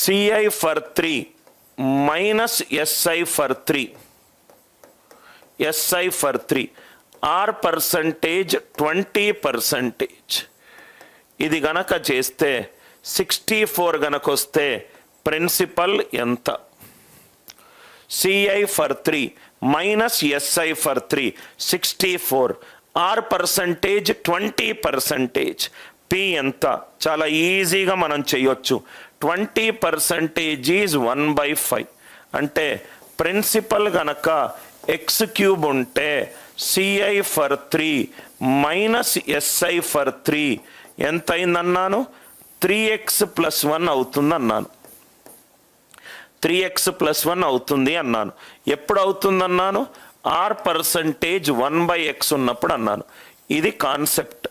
CI for 3 minus SI for 3. SI for 3. R percentage 20%. ఇది గనక చేస్తే 64 గనక వస్తే ప్రిన్సిపల్ ఎంత? CI for 3 minus SI for 3 64. R percentage 20%. P ఎంత? చాలా ఈజీగా మనం చేయొచ్చు. 20% ఈజ్ 1/5. అంటే ప్రిన్సిపల్ గనక ఎక్స్ క్యూబ్ ఉంటే CI for 3 minus SI for 3 ఎంత అయిందన్నాను? 3x + 1 అవుతుంది అన్నాను. 3x + 1 అవుతుంది అన్నాను. ఎప్పుడు అవుతుందన్నాను? R percentage 1/x ఉన్నప్పుడు అన్నాను. ఇది కాన్సెప్ట్.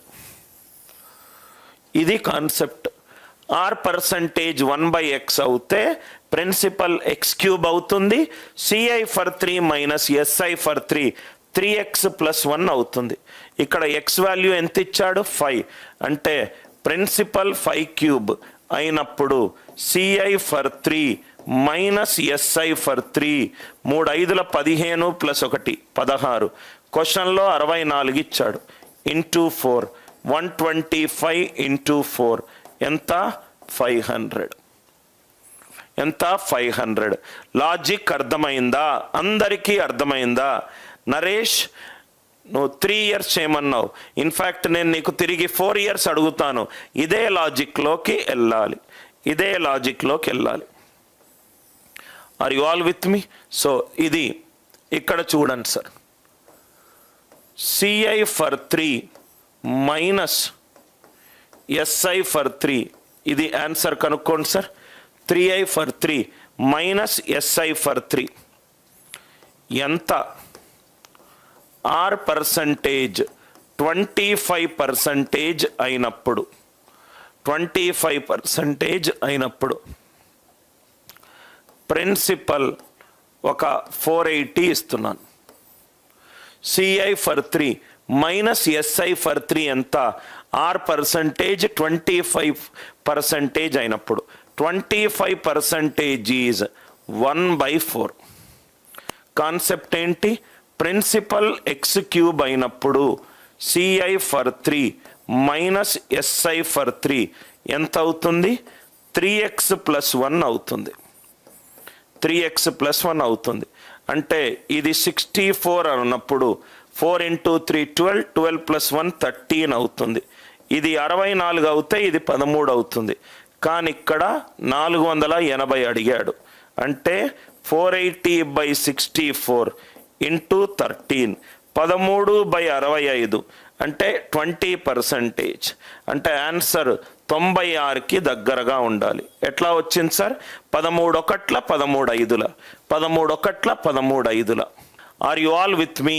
R percentage 1/x అవుతే ప్రిన్సిపల్ ఎక్స్ క్యూబ్ అవుతుంది. CI for 3 minus SI for 3 3x + 1 అవుతుంది. ఇక్కడ x వాల్యూ ఎంత ఇచ్చాడు? 5. అంటే ప్రిన్సిపల్ 5 క్యూబ్ అయినప్పుడు CI for 3 minus SI for 3 3 5 15 + 1 16. క్వశ్చన్లో 64 ఇచ్చాడు. ఇంటూ 4 125 ఇంటూ 4 ఎంత? 500. ఎంత? 500. లాజిక్ అర్థమైందా? అందరికీ అర్థమైందా? నరేష్, నువ్వు 3 ఇయర్స్ చేయమన్నావు. ఇన్ఫ్యాక్ట్ నేను నీకు తిరిగి 4 ఇయర్స్ అడుగుతాను. ఇదే లాజిక్లోకి వెళ్ళాలి. Are you all with me? So ఇది ఇక్కడ చూడండి sir. CI for 3 minus SI for 3 ఇది ఆన్సర్ కనుక్కోండి sir. 3i for 3 minus SI for 3 ఎంత? R percentage 25% అయినప్పుడు 25% అయినప్పుడు ప్రిన్సిపల్ ఒక 480 ఇస్తున్నాను. CI for 3 minus SI for 3 ఎంత? R percentage 25% అయినప్పుడు 25% ఈజ్ 1/4. కాన్సెప్ట్ ఏంటి? ప్రిన్సిపల్ ఎక్స్ క్యూబ్ అయినప్పుడు CI for 3 minus SI for 3 ఎంత అవుతుంది? 3x + 1 అవుతుంది. 3x + 1 అవుతుంది. అంటే ఇది 64 అన్నప్పుడు 4 × 3 12 12 + 1 13 అవుతుంది. ఇది 64 అవుతే ఇది 13 అవుతుంది. కానీ ఇక్కడ 480 అడిగాడు. అంటే 480/64 ఇంటూ 13 13/65 అంటే 20%. అంటే ఆన్సర్ 96కి దగ్గరగా ఉండాలి. ఎట్లా వచ్చింది sir? 13 1 13 5 13 1 13 5. Are you all with me?